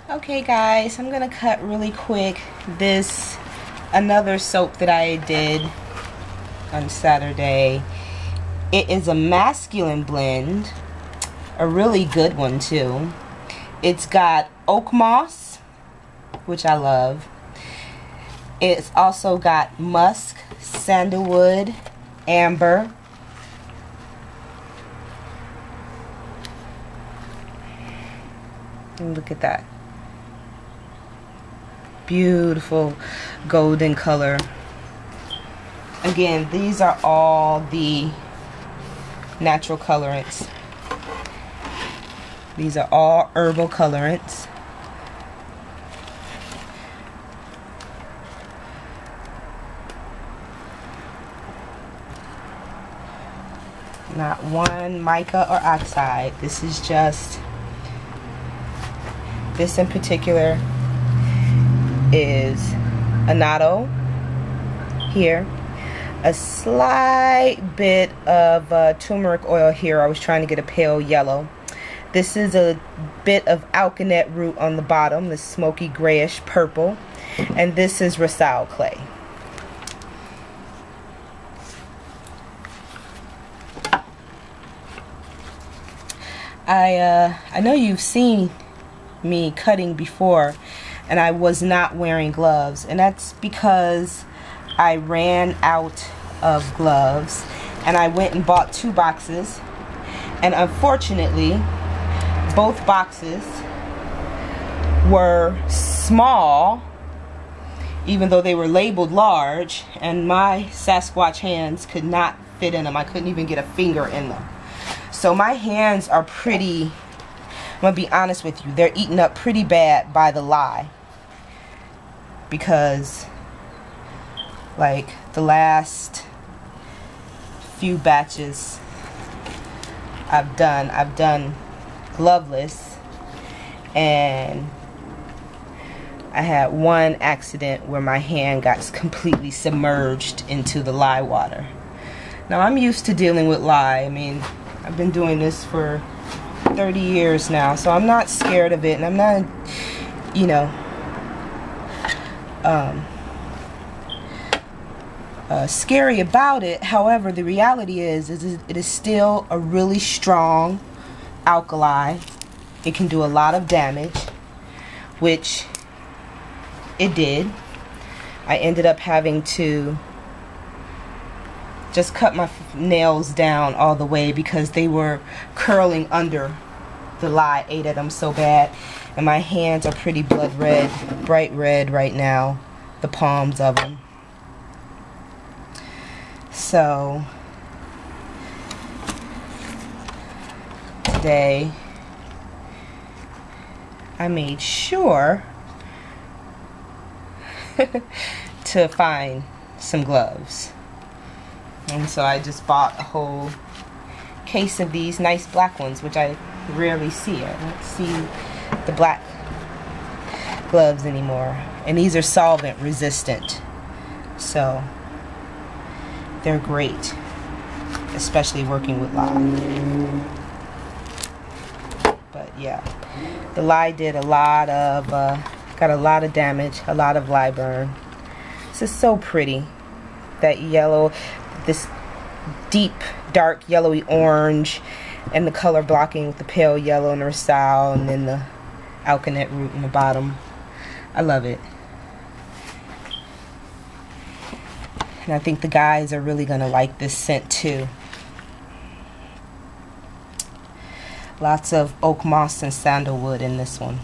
Okay guys, I'm gonna cut really quick this another soap that I did on Saturday. It is a masculine blend, a really good one too. It's got oak moss, which I love. It's also got musk, sandalwood, amber, and look at that. Beautiful golden color. Again, these are all the natural colorants. These are all herbal colorants. Not one mica or oxide. This is just, this in particular is annatto here, a slight bit of turmeric oil here. I was trying to get a pale yellow. This is a bit of alkanet root on the bottom, the smoky grayish purple, and this is rosal clay. I know you've seen me cutting before, and I was not wearing gloves, and that's because I ran out of gloves and I went and bought 2 boxes, and unfortunately both boxes were small even though they were labeled large, and my Sasquatch hands could not fit in them. I couldn't even get a finger in them. So my hands are pretty, I'm gonna be honest with you, they're eaten up pretty bad by the lye. Because like the last few batches I've done gloveless, and I had one accident where my hand got completely submerged into the lye water. Now I'm used to dealing with lye. I mean, I've been doing this for 30 years now, so I'm not scared of it, and I'm not, you know, scary about it. However, the reality is it is still a really strong alkali. It can do a lot of damage, which it did. I ended up having to just cut my nails down all the way because they were curling under. The lye ate at them so bad, and my hands are pretty blood red, bright red right now, the palms of them. So today I made sure to find some gloves, and so I just bought a whole case of these nice black ones, which I rarely see. I don't see the black gloves anymore, and these are solvent resistant, so they're great, especially working with lye. But yeah, the lye did a lot of got a lot of damage, a lot of lye burn. This is so pretty, that yellow, this deep dark yellowy orange, and the color blocking with the pale yellow and the rosal, and then the alkanet root in the bottom. I love it. And I think the guys are really gonna like this scent too. Lots of oak moss and sandalwood in this one.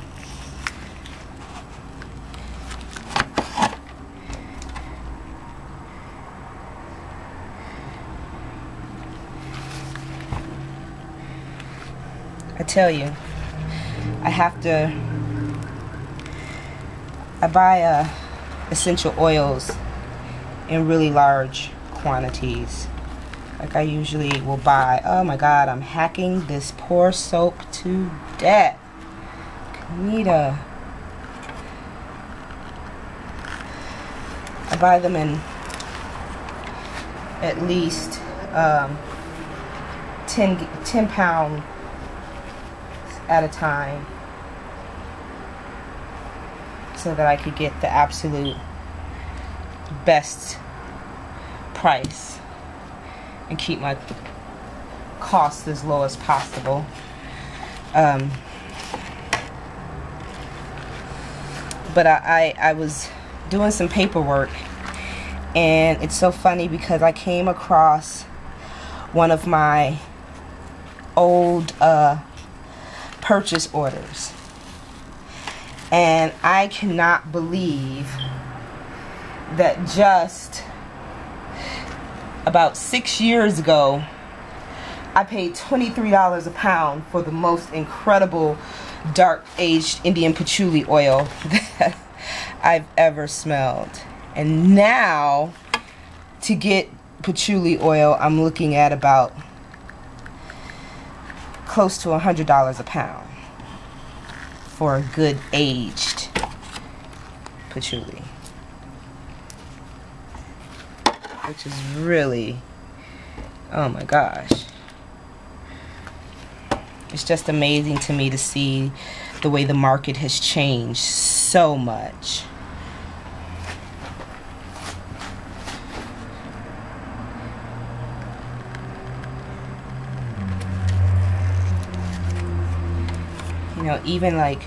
I tell you, I buy essential oils in really large quantities. Like I usually will buy, oh my god, I'm hacking this poor soap to death. Kanita. I buy them in at least 10 pound at a time. so that I could get the absolute best price and keep my costs as low as possible. But I was doing some paperwork, and it's so funny because I came across one of my old purchase orders, and I cannot believe that just about 6 years ago I paid $23 a pound for the most incredible dark aged Indian patchouli oil that I've ever smelled. And now to get patchouli oil, I'm looking at about close to $100 a pound for a good aged patchouli, which is really, oh my gosh. It's just amazing to me to see the way the market has changed so much. You know, even like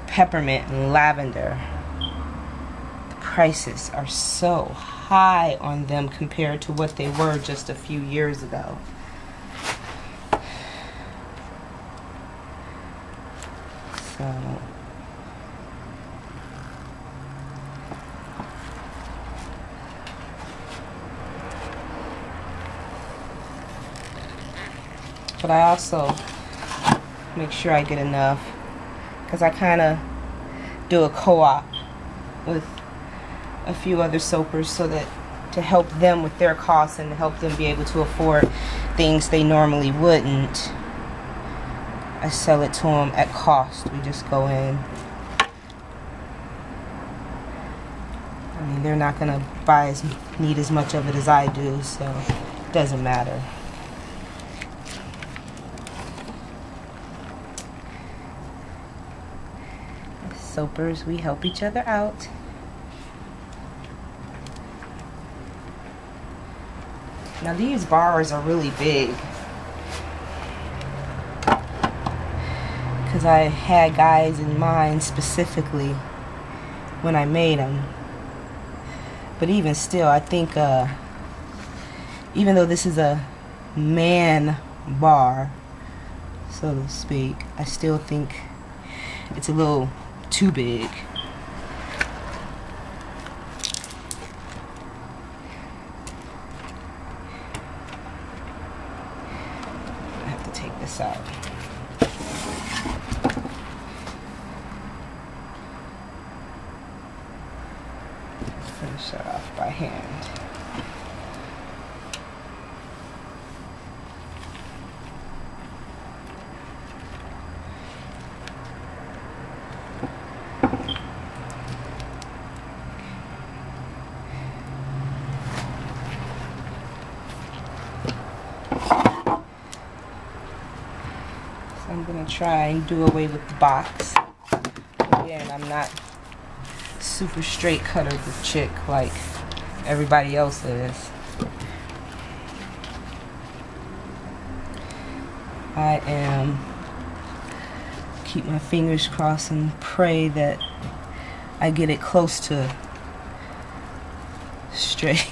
peppermint and lavender, the prices are so high on them compared to what they were just a few years ago. So but I also make sure I get enough, because I kind of do a co-op with a few other soapers so that to help them with their costs and to help them be able to afford things they normally wouldn't. I sell it to them at cost. We just go in. I mean, they're not gonna need as much of it as I do, so it doesn't matter. As soapers, we help each other out. Now these bars are really big, because I had guys in mind specifically when I made them. But even still, I think even though this is a man bar, so to speak, I still think it's a little too big. I have to take this out. Finish that off by hand. So I'm going to try and do away with the box. Again, I'm not super straight cutter chick like everybody else is. I am keep my fingers crossed and pray that I get it close to straight.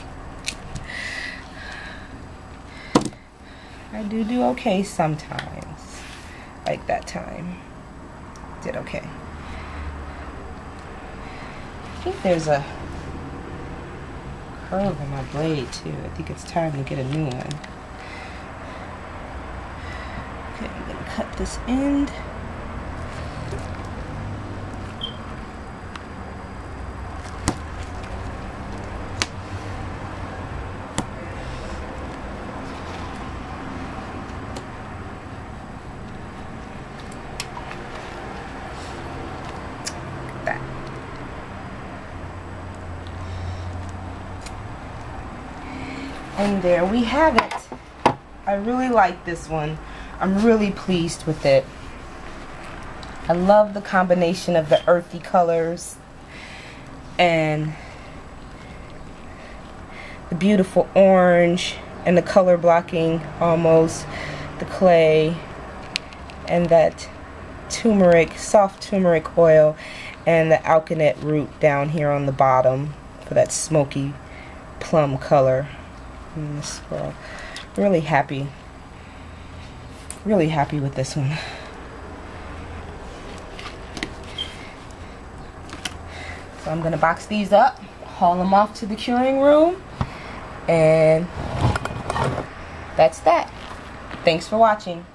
I do okay sometimes, like that time. Did okay. I think there's a curve on my blade too. I think it's time to get a new one. Okay, I'm gonna cut this end. And there we have it. I really like this one. I'm really pleased with it. I love the combination of the earthy colors and the beautiful orange and the color blocking almost, the clay, and that turmeric, soft turmeric oil, and the alkanet root down here on the bottom for that smoky plum color in this swirl. Really happy with this one. So I'm gonna box these up, haul them off to the curing room, and that's that. Thanks for watching.